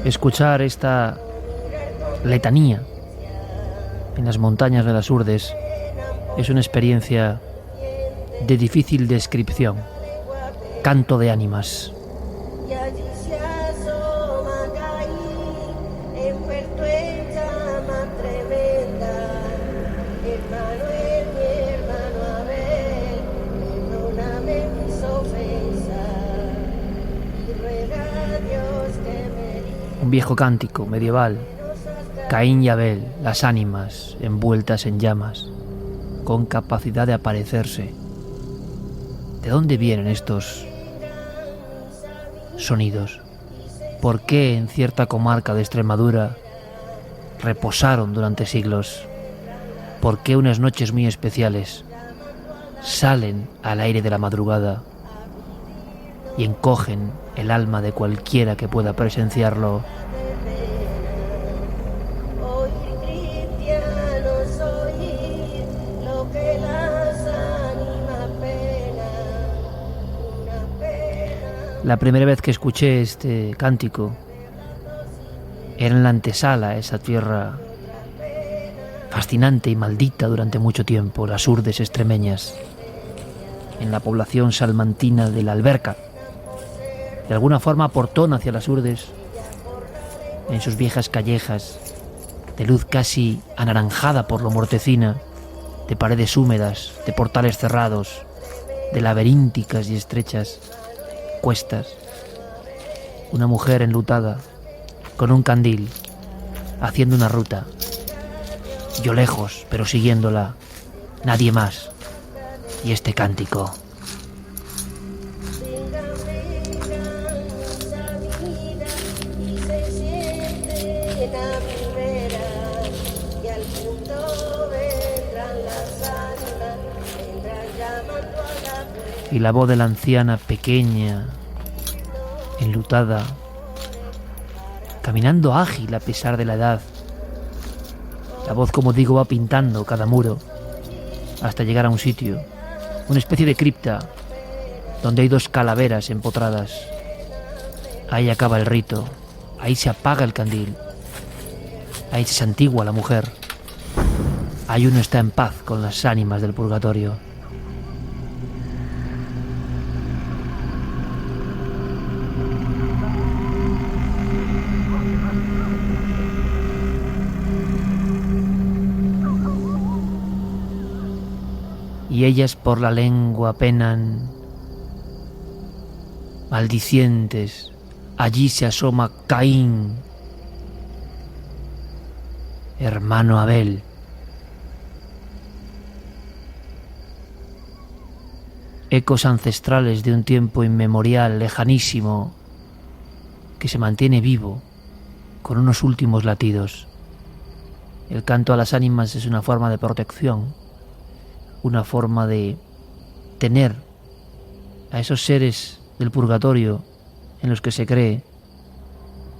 Escuchar esta letanía en las montañas de las Urdes es una experiencia de difícil descripción. Canto de ánimas. Un viejo cántico medieval, Caín y Abel, las ánimas envueltas en llamas, con capacidad de aparecerse. ¿De dónde vienen estos sonidos? ¿Por qué en cierta comarca de Extremadura reposaron durante siglos? ¿Por qué unas noches muy especiales salen al aire de la madrugada y encogen el alma de cualquiera que pueda presenciarlo? La primera vez que escuché este cántico era en la antesala, esa tierra fascinante y maldita durante mucho tiempo, las Urdes extremeñas, en la población salmantina de la Alberca. De alguna forma aportón hacia las Urdes, en sus viejas callejas, de luz casi anaranjada por lo mortecina, de paredes húmedas, de portales cerrados, de laberínticas y estrechas cuestas. Una mujer enlutada, con un candil, haciendo una ruta. Yo lejos, pero siguiéndola, nadie más. Y este cántico. Y la voz de la anciana pequeña, enlutada, caminando ágil a pesar de la edad. La voz, como digo, va pintando cada muro hasta llegar a un sitio, una especie de cripta, donde hay dos calaveras empotradas. Ahí acaba el rito, ahí se apaga el candil, ahí se santigua la mujer, ahí uno está en paz con las ánimas del purgatorio. Y ellas por la lengua penan, maldicientes, allí se asoma Caín, hermano Abel. Ecos ancestrales de un tiempo inmemorial, lejanísimo, que se mantiene vivo con unos últimos latidos. El canto a las ánimas es una forma de protección, una forma de tener a esos seres del purgatorio en los que se cree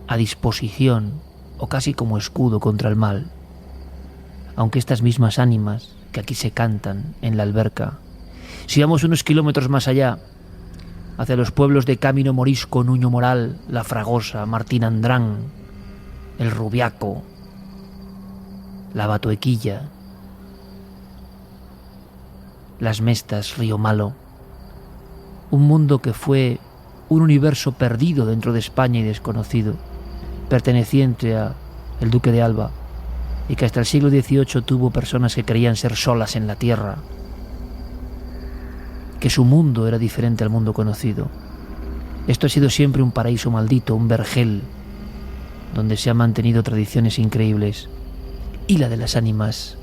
a disposición o casi como escudo contra el mal. Aunque estas mismas ánimas que aquí se cantan en la Alberca, si vamos unos kilómetros más allá, hacia los pueblos de Camino Morisco, Nuño Moral, La Fragosa, Martín Andrán, El Rubiaco, La Batoequilla, Las Mestas, Río Malo, un mundo que fue un universo perdido dentro de España y desconocido, perteneciente a el Duque de Alba, y que hasta el siglo XVIII tuvo personas que creían ser solas en la tierra, que su mundo era diferente al mundo conocido. Esto ha sido siempre un paraíso maldito, un vergel, donde se han mantenido tradiciones increíbles, y la de las ánimas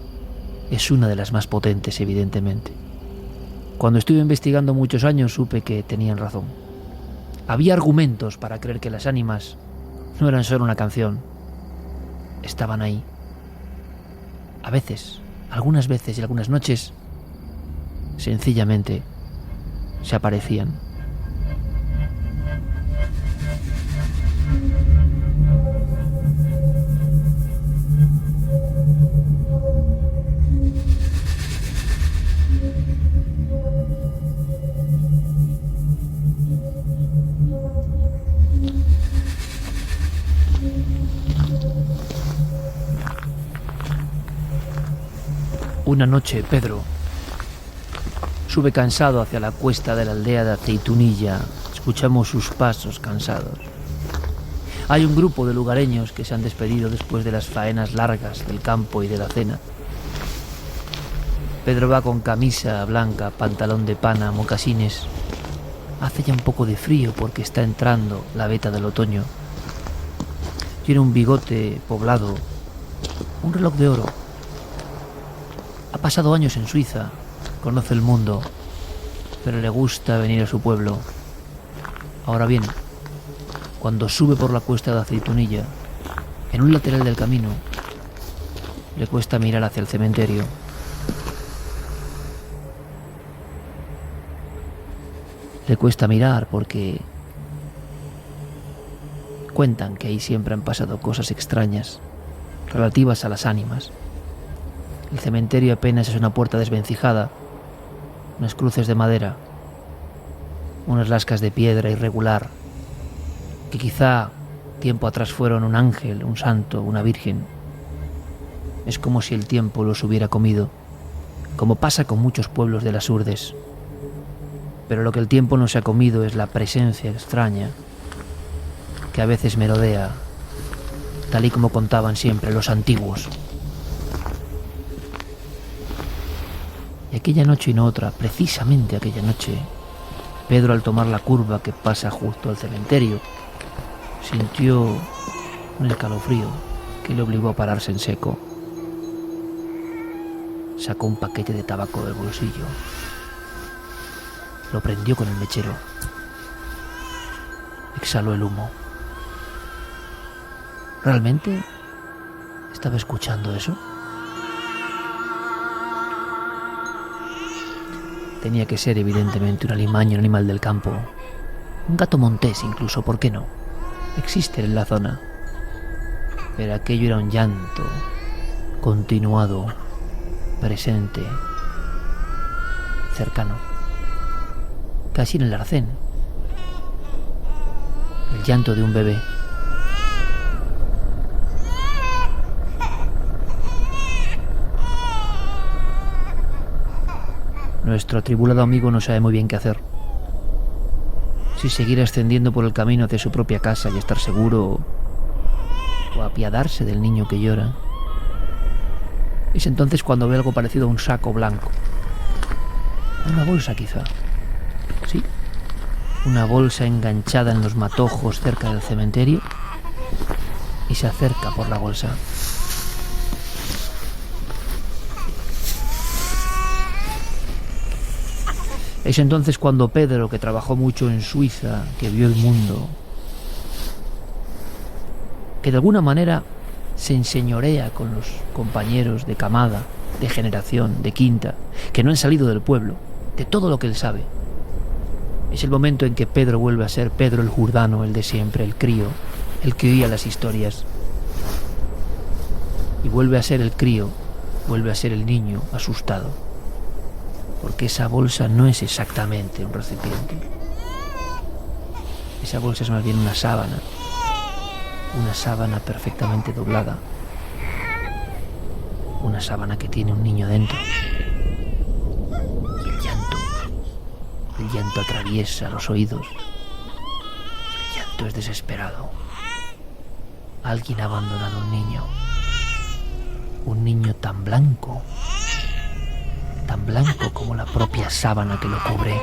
es una de las más potentes, evidentemente. Cuando estuve investigando muchos años supe que tenían razón. Había argumentos para creer que las ánimas no eran solo una canción, estaban ahí. A veces, algunas veces y algunas noches, sencillamente se aparecían. Una noche, Pedro sube cansado hacia la cuesta de la aldea de Aceitunilla. Escuchamos sus pasos cansados. Hay un grupo de lugareños que se han despedido después de las faenas largas del campo y de la cena. Pedro va con camisa blanca, pantalón de pana, mocasines. Hace ya un poco de frío porque está entrando la veta del otoño. Tiene un bigote poblado, un reloj de oro. Ha pasado años en Suiza, conoce el mundo, pero le gusta venir a su pueblo. Ahora bien, cuando sube por la cuesta de Aceitunilla, en un lateral del camino, le cuesta mirar hacia el cementerio. Le cuesta mirar porque cuentan que ahí siempre han pasado cosas extrañas relativas a las ánimas. El cementerio apenas es una puerta desvencijada, unas cruces de madera, unas lascas de piedra irregular, que quizá tiempo atrás fueron un ángel, un santo, una virgen. Es como si el tiempo los hubiera comido, como pasa con muchos pueblos de las urdes. Pero lo que el tiempo no se ha comido es la presencia extraña que a veces merodea, tal y como contaban siempre los antiguos. Y aquella noche y no otra, precisamente aquella noche, Pedro, al tomar la curva que pasa justo al cementerio, sintió un escalofrío que le obligó a pararse en seco. Sacó un paquete de tabaco del bolsillo. Lo prendió con el mechero. Exhaló el humo. ¿Realmente estaba escuchando eso? Tenía que ser evidentemente un alimaño, un animal del campo. Un gato montés incluso, ¿por qué no? Existen en la zona. Pero aquello era un llanto continuado, presente, cercano, casi en el arcén. El llanto de un bebé. Nuestro atribulado amigo no sabe muy bien qué hacer. Si seguir ascendiendo por el camino hacia su propia casa y estar seguro, o apiadarse del niño que llora. Es entonces cuando ve algo parecido a un saco blanco. Una bolsa quizá. Sí, una bolsa enganchada en los matojos cerca del cementerio, y se acerca por la bolsa. Es entonces cuando Pedro, que trabajó mucho en Suiza, que vio el mundo, que de alguna manera se enseñorea con los compañeros de camada, de generación, de quinta, que no han salido del pueblo, de todo lo que él sabe. Es el momento en que Pedro vuelve a ser Pedro el jurdano, el de siempre, el crío, el que oía las historias. Y vuelve a ser el crío, vuelve a ser el niño asustado. Porque esa bolsa no es exactamente un recipiente. Esa bolsa es más bien una sábana perfectamente doblada, una sábana que tiene un niño dentro. Y el llanto atraviesa los oídos. El llanto es desesperado. Alguien ha abandonado un niño tan blanco como la propia sábana que lo cubre.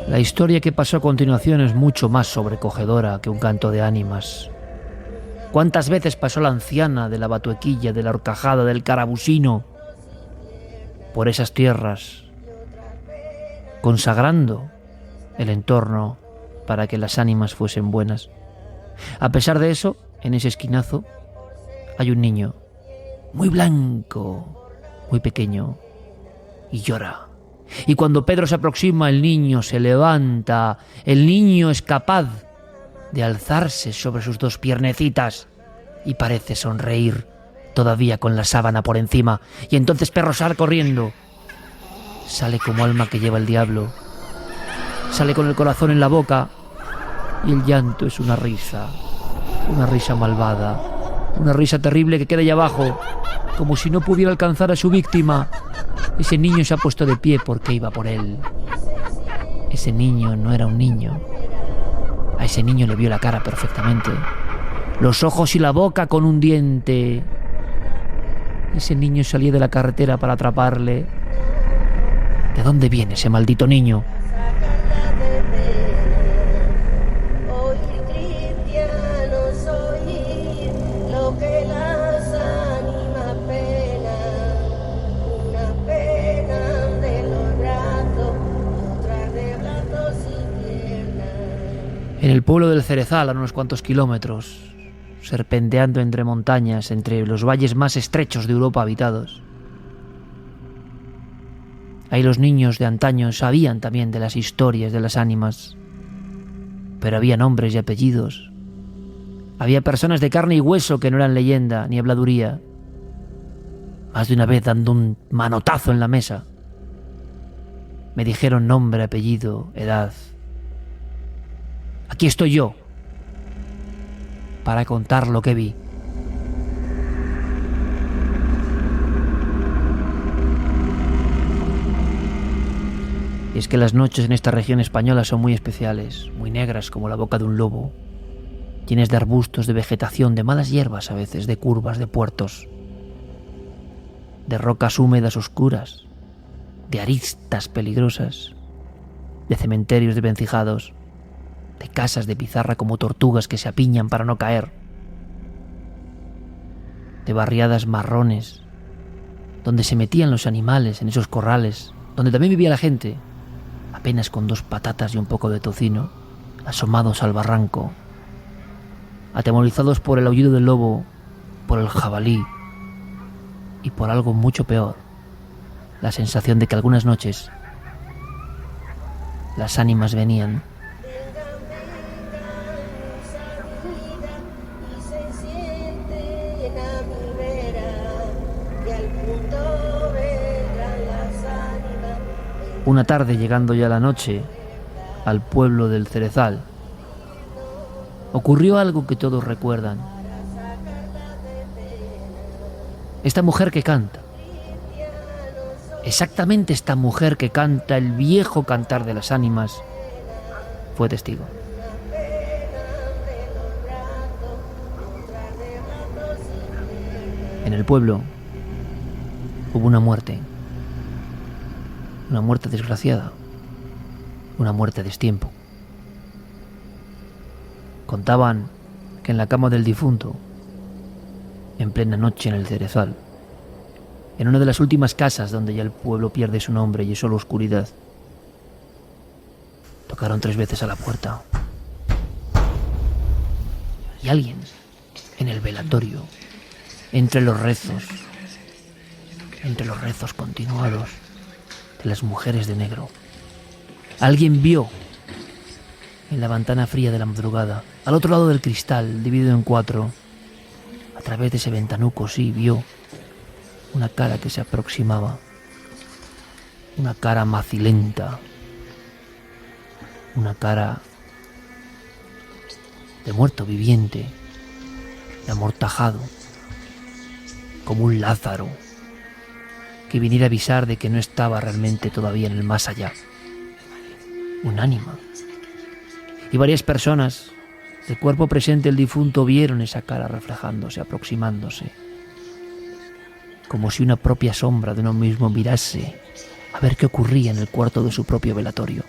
La historia que pasó a continuación es mucho más sobrecogedora que un canto de ánimas. ¿Cuántas veces pasó la anciana de la Batuequilla, de la Horcajada, del Carabusino por esas tierras, consagrando el entorno para que las ánimas fuesen buenas? A pesar de eso, en ese esquinazo hay un niño muy blanco, muy pequeño, y llora. Y cuando Pedro se aproxima, el niño se levanta. El niño es capaz de alzarse sobre sus dos piernecitas y parece sonreír, todavía con la sábana por encima. Y entonces Pedro sale corriendo. Sale como alma que lleva el diablo. Sale con el corazón en la boca. Y el llanto es una risa malvada. Una risa terrible que queda allá abajo, como si no pudiera alcanzar a su víctima. Ese niño se ha puesto de pie porque iba por él. Ese niño no era un niño. A ese niño le vio la cara perfectamente. Los ojos y la boca con un diente. Ese niño salía de la carretera para atraparle. ¿De dónde viene ese maldito niño? En el pueblo del Cerezal, a unos cuantos kilómetros, serpenteando entre montañas, entre los valles más estrechos de Europa habitados. Ahí los niños de antaño sabían también de las historias de las ánimas, pero había nombres y apellidos. Había personas de carne y hueso que no eran leyenda ni habladuría. Más de una vez, dando un manotazo en la mesa, me dijeron nombre, apellido, edad. Aquí estoy yo para contar lo que vi. Y es que las noches en esta región española son muy especiales, muy negras como la boca de un lobo, llenas de arbustos, de vegetación, de malas hierbas a veces, de curvas, de puertos, de rocas húmedas oscuras, de aristas peligrosas, de cementerios desvencijados, de casas de pizarra como tortugas que se apiñan para no caer, de barriadas marrones, donde se metían los animales en esos corrales, donde también vivía la gente, apenas con 2 patatas y un poco de tocino, asomados al barranco, atemorizados por el aullido del lobo, por el jabalí y por algo mucho peor, la sensación de que algunas noches las ánimas venían una tarde, llegando ya la noche al pueblo del Cerezal. Ocurrió algo que todos recuerdan. Esta mujer que canta, exactamente esta mujer que canta el viejo cantar de las ánimas, fue testigo. En el pueblo hubo una muerte desgraciada, una muerte a destiempo. Contaban que en la cama del difunto, en plena noche en el Cerezal, en una de las últimas casas donde ya el pueblo pierde su nombre y es solo oscuridad, tocaron 3 veces a la puerta. Y alguien, en el velatorio, entre los rezos continuados de las mujeres de negro, alguien vio en la ventana fría de la madrugada, al otro lado del cristal, dividido en 4, a través de ese ventanuco, sí, vio una cara que se aproximaba, una cara macilenta, una cara de muerto viviente, de amortajado, como un Lázaro que viniera a avisar de que no estaba realmente todavía en el más allá. Un ánima. Y varias personas del cuerpo presente del difunto vieron esa cara reflejándose, aproximándose, como si una propia sombra de uno mismo mirase a ver qué ocurría en el cuarto de su propio velatorio.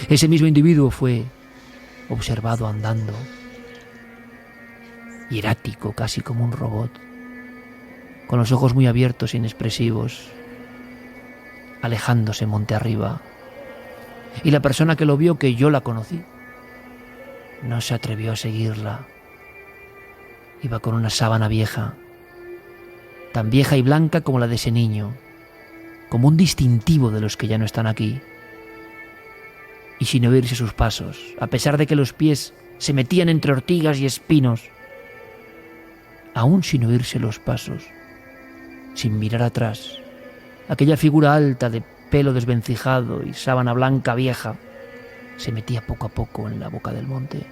Ese mismo individuo fue observado andando, hierático, casi como un robot, con los ojos muy abiertos e inexpresivos, alejándose monte arriba. Y la persona que lo vio, que yo la conocí, no se atrevió a seguirla. Iba con una sábana vieja, tan vieja y blanca como la de ese niño, como un distintivo de los que ya no están aquí. Y sin oírse sus pasos, a pesar de que los pies se metían entre ortigas y espinos, aún sin oírse los pasos, sin mirar atrás, aquella figura alta de pelo desvencijado y sábana blanca vieja se metía poco a poco en la boca del monte.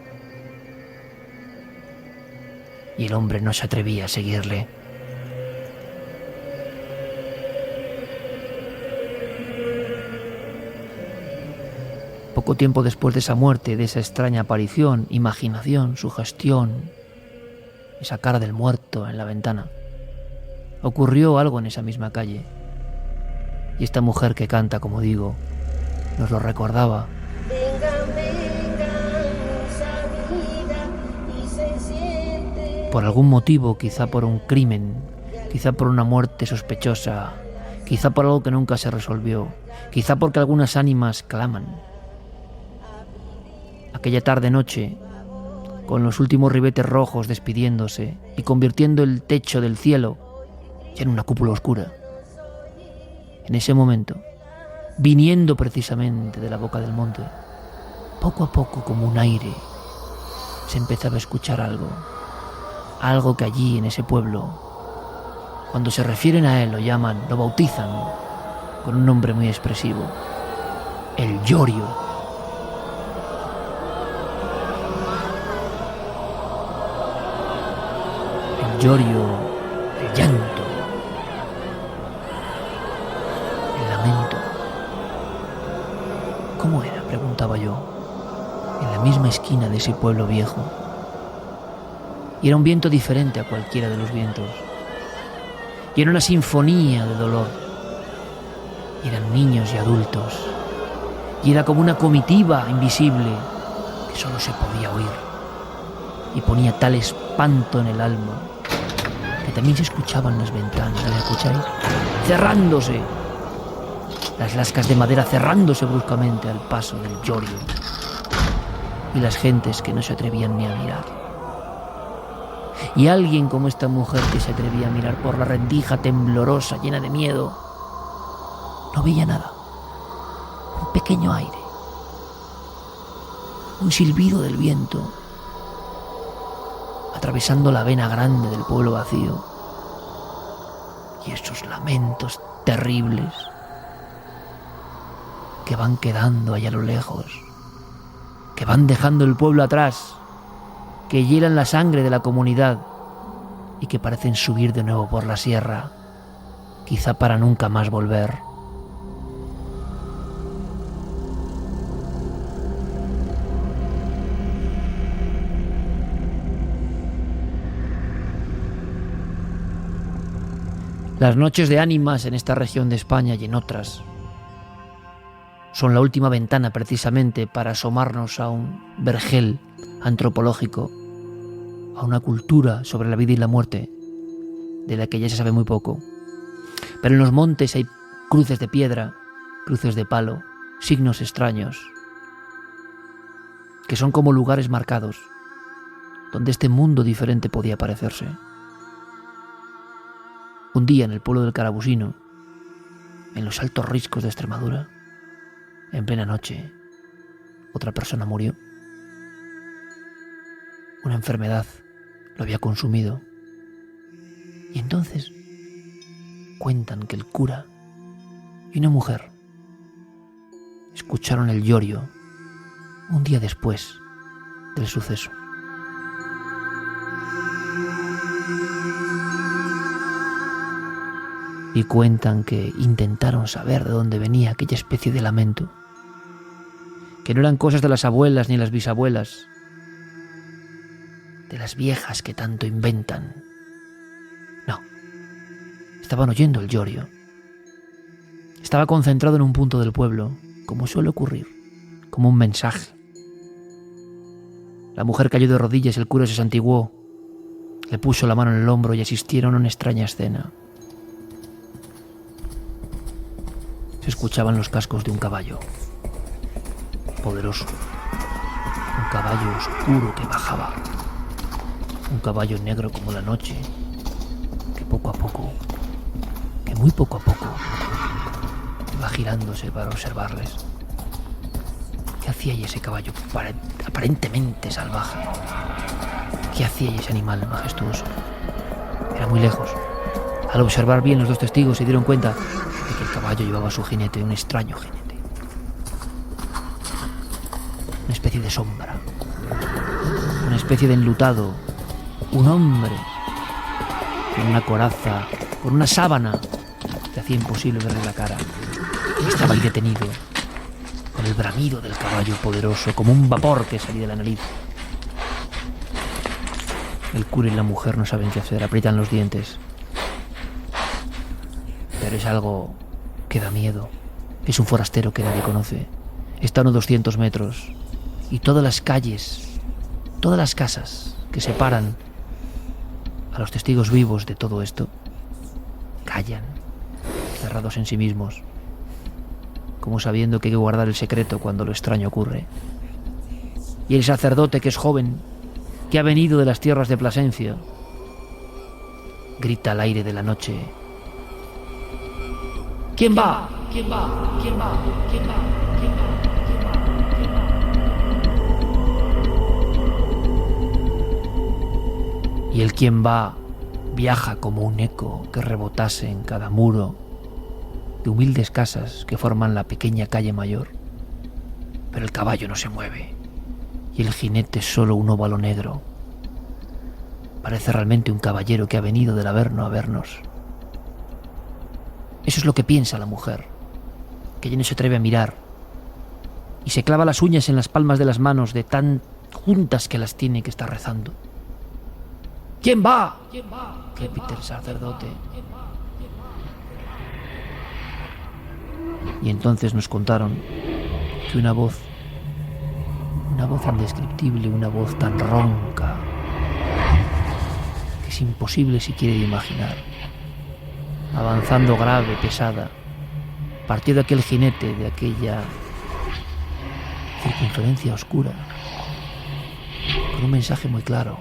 Y el hombre no se atrevía a seguirle. Poco tiempo después de esa muerte, de esa extraña aparición, imaginación, sugestión, esa cara del muerto en la ventana, ocurrió algo en esa misma calle. Y esta mujer que canta, como digo, nos lo recordaba. Por algún motivo, quizá por un crimen, quizá por una muerte sospechosa, quizá por algo que nunca se resolvió, quizá porque algunas ánimas claman. Aquella tarde-noche, con los últimos ribetes rojos despidiéndose y convirtiendo el techo del cielo ya en una cúpula oscura. En ese momento, viniendo precisamente de la boca del monte, poco a poco, como un aire, se empezaba a escuchar algo que allí en ese pueblo, cuando se refieren a él, lo llaman, lo bautizan con un nombre muy expresivo: el llorio. El llorio, el llanto, el lamento. ¿Cómo era?, preguntaba yo, en la misma esquina de ese pueblo viejo. Y era un viento diferente a cualquiera de los vientos. Y era una sinfonía de dolor. Y eran niños y adultos. Y era como una comitiva invisible que solo se podía oír. Y ponía tal espanto en el alma que también se escuchaban las ventanas, ¿la escucháis? Cerrándose. Las lascas de madera cerrándose bruscamente al paso del llorio. Y las gentes que no se atrevían ni a mirar. Y alguien como esta mujer que se atrevía a mirar por la rendija temblorosa, llena de miedo, no veía nada. Un pequeño aire. Un silbido del viento, atravesando la vena grande del pueblo vacío. Y esos lamentos terribles que van quedando allá a lo lejos, que van dejando el pueblo atrás, que hielan la sangre de la comunidad y que parecen subir de nuevo por la sierra, quizá para nunca más volver. Las noches de ánimas en esta región de España y en otras son la última ventana precisamente para asomarnos a un vergel antropológico, a una cultura sobre la vida y la muerte de la que ya se sabe muy poco. Pero en los montes hay cruces de piedra, cruces de palo, signos extraños, que son como lugares marcados donde este mundo diferente podía aparecerse. Un día en el pueblo del Carabusino, en los altos riscos de Extremadura, en plena noche, otra persona murió. Una enfermedad lo había consumido. Y entonces cuentan que el cura y una mujer escucharon el llorio un día después del suceso. Y cuentan que intentaron saber de dónde venía aquella especie de lamento, que no eran cosas de las abuelas ni las bisabuelas, de las viejas que tanto inventan. No, estaban oyendo el llorio. Estaba concentrado en un punto del pueblo, como suele ocurrir, como un mensaje. La mujer cayó de rodillas, el cura se santiguó, le puso la mano en el hombro y asistieron a una extraña escena. Se escuchaban los cascos de un caballo, poderoso, un caballo oscuro que bajaba, un caballo negro como la noche, que poco a poco, que muy poco a poco, Iba girándose para observarles. ¿Qué hacía ahí ese caballo aparentemente salvaje? ¿Qué hacía ahí ese animal majestuoso? Era muy lejos. Al observar bien, los dos testigos se dieron cuenta de que el caballo llevaba a su jinete, un extraño jinete. Una especie de sombra. Una especie de enlutado. Un hombre con una coraza, con una sábana que hacía imposible verle la cara. Estaba ahí detenido, con el bramido del caballo poderoso, como un vapor que salía de la nariz. El cura y la mujer no saben qué hacer, aprietan los dientes. Pero es algo que da miedo. Es un forastero que nadie conoce. Está a unos 200 metros. Y todas las calles, todas las casas que separan a los testigos vivos de todo esto, callan, cerrados en sí mismos, como sabiendo que hay que guardar el secreto cuando lo extraño ocurre. Y el sacerdote, que es joven, que ha venido de las tierras de Plasencia, grita al aire de la noche: ¿Quién va? ¿Quién va? ¿Quién va? ¿Quién va? ¿Quién va? ¿Quién va? ¿Quién va? Y el quién va viaja como un eco que rebotase en cada muro de humildes casas que forman la pequeña calle mayor. Pero el caballo no se mueve y el jinete es solo un óvalo negro. Parece realmente un caballero que ha venido del Averno a vernos. Eso es lo que piensa la mujer, que ya no se atreve a mirar y se clava las uñas en las palmas de las manos de tan juntas que las tiene que está rezando. ¿Quién va? Repite el sacerdote. Y entonces nos contaron que una voz indescriptible, una voz tan ronca que es imposible siquiera de imaginar, avanzando grave, pesada, partió de aquel jinete, de aquella circunferencia oscura, con un mensaje muy claro: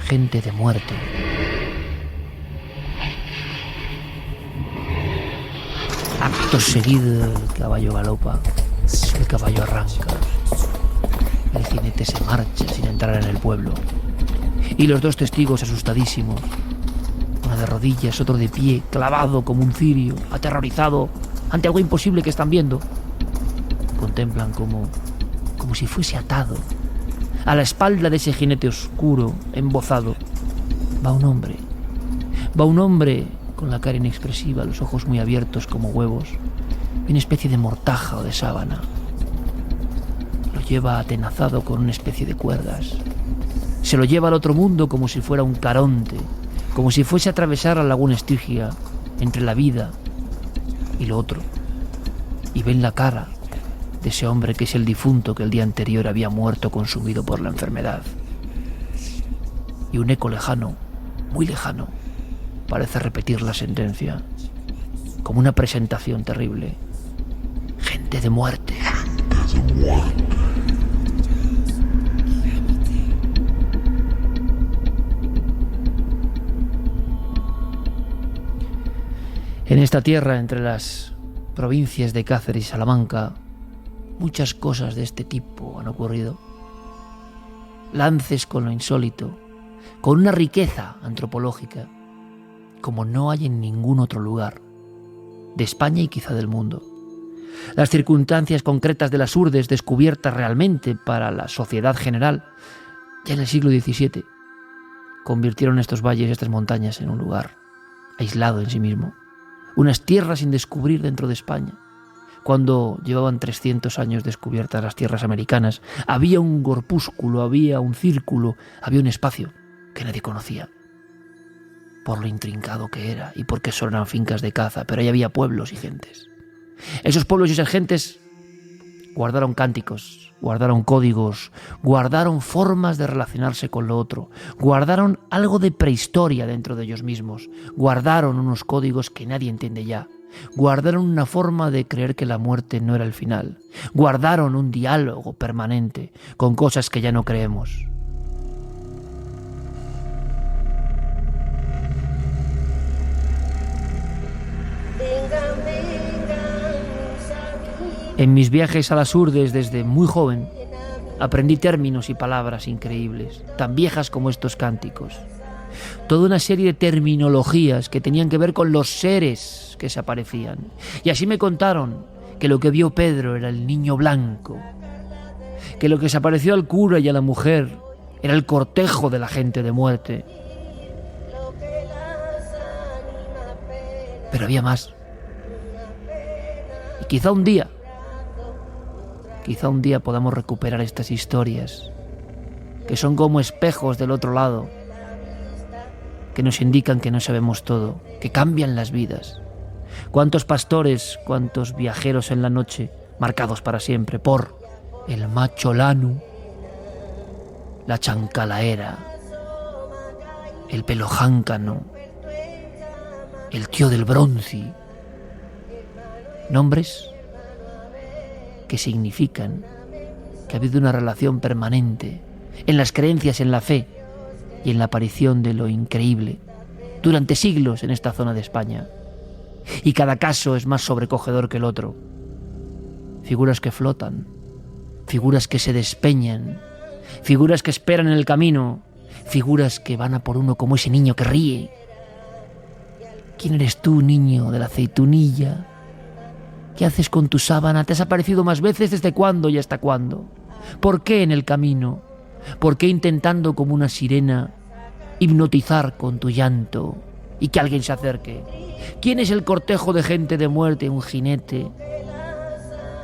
gente de muerte. Acto seguido, el caballo galopa, el caballo arranca, el jinete se marcha sin entrar en el pueblo, y los dos testigos asustadísimos, uno de rodillas, otro de pie, clavado como un cirio, aterrorizado ante algo imposible que están viendo, contemplan como si fuese atado a la espalda de ese jinete oscuro, embozado, va un hombre con la cara inexpresiva, los ojos muy abiertos como huevos, y una especie de mortaja o de sábana. Lo lleva atenazado con una especie de cuerdas. Se lo lleva al otro mundo como si fuera un caronte, como si fuese a atravesar la laguna Estigia entre la vida y lo otro. Y ven la cara de ese hombre que es el difunto que el día anterior había muerto consumido por la enfermedad. Y un eco lejano, muy lejano, parece repetir la sentencia, como una presentación terrible: gente de muerte. En esta tierra, entre las provincias de Cáceres y Salamanca, muchas cosas de este tipo han ocurrido. Lances con lo insólito, con una riqueza antropológica como no hay en ningún otro lugar de España y quizá del mundo. Las circunstancias concretas de las urdes descubiertas realmente para la sociedad general ya en el siglo XVII convirtieron estos valles y estas montañas en un lugar aislado en sí mismo, unas tierras sin descubrir dentro de España. Cuando llevaban 300 años descubiertas las tierras americanas, había un corpúsculo, había un círculo, había un espacio que nadie conocía, por lo intrincado que era y porque solo eran fincas de caza, pero ahí había pueblos y gentes. Esos pueblos y esas gentes guardaron cánticos, guardaron códigos, guardaron formas de relacionarse con lo otro, guardaron algo de prehistoria dentro de ellos mismos, guardaron unos códigos que nadie entiende ya, guardaron una forma de creer que la muerte no era el final, guardaron un diálogo permanente con cosas que ya no creemos. Téngame En mis viajes a las Urdes desde muy joven, aprendí términos y palabras increíbles, tan viejas como estos cánticos. Toda una serie de terminologías que tenían que ver con los seres que se aparecían. Y así me contaron que lo que vio Pedro era el niño blanco, que lo que se apareció al cura y a la mujer era el cortejo de la gente de muerte. Pero había más. Y quizá un día podamos recuperar estas historias, que son como espejos del otro lado, que nos indican que no sabemos todo, que cambian las vidas. ¿Cuántos pastores, cuántos viajeros en la noche, marcados para siempre por el macho lanu, la chancalaera, el pelo jáncano, el tío del bronci? Nombres que significan que ha habido una relación permanente en las creencias, en la fe y en la aparición de lo increíble durante siglos en esta zona de España. Y cada caso es más sobrecogedor que el otro. Figuras que flotan, figuras que se despeñan, figuras que esperan en el camino, figuras que van a por uno como ese niño que ríe. ¿Quién eres tú, niño de la aceitunilla? ¿Qué haces con tu sábana? ¿Te has aparecido más veces? ¿Desde cuándo y hasta cuándo? ¿Por qué en el camino? ¿Por qué intentando como una sirena hipnotizar con tu llanto y que alguien se acerque? ¿Quién es el cortejo de gente de muerte, un jinete?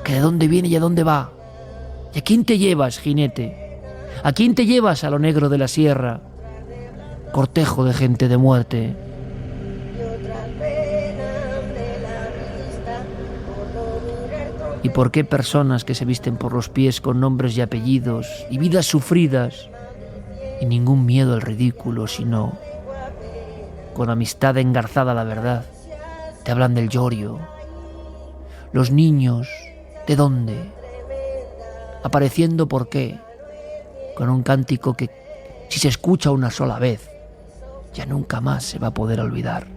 ¿Que de dónde viene y a dónde va? ¿Y a quién te llevas, jinete? ¿A quién te llevas a lo negro de la sierra? Cortejo de gente de muerte. ¿Y por qué personas que se visten por los pies con nombres y apellidos y vidas sufridas y ningún miedo al ridículo, sino con amistad engarzada a la verdad, te hablan del llorio? Los niños, ¿de dónde? ¿Apareciendo por qué? Con un cántico que, si se escucha una sola vez, ya nunca más se va a poder olvidar.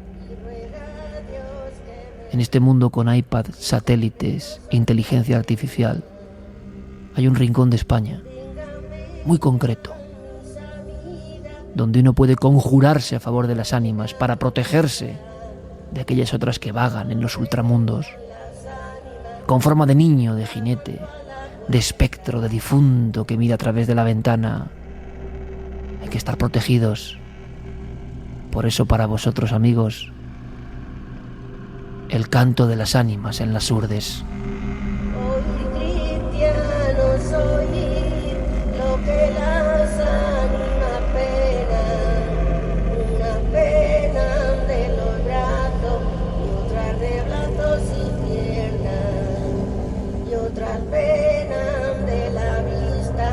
En este mundo con iPad, satélites, inteligencia artificial, hay un rincón de España, muy concreto, donde uno puede conjurarse a favor de las ánimas para protegerse de aquellas otras que vagan en los ultramundos, con forma de niño, de jinete, de espectro, de difunto que mira a través de la ventana. Hay que estar protegidos. Por eso para vosotros, amigos, el canto de las ánimas en las Urdes. Oír cristianos, oír lo que las ánimas penan, una pena de los brazos y otras de brazos y piernas, y otras penan de la vista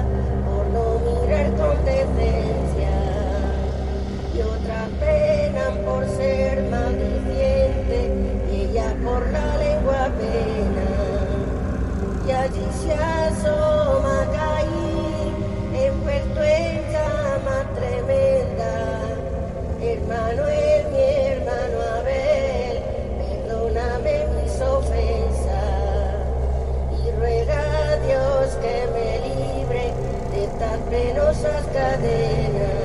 por no mirar con decencia, y otras penan por ser maldicientes, por la lengua pena, y allí se asoma Caín, envuelto en llama tremenda. Hermano es mi hermano Abel, perdóname mis ofensas, y ruega a Dios que me libre de estas penosas cadenas.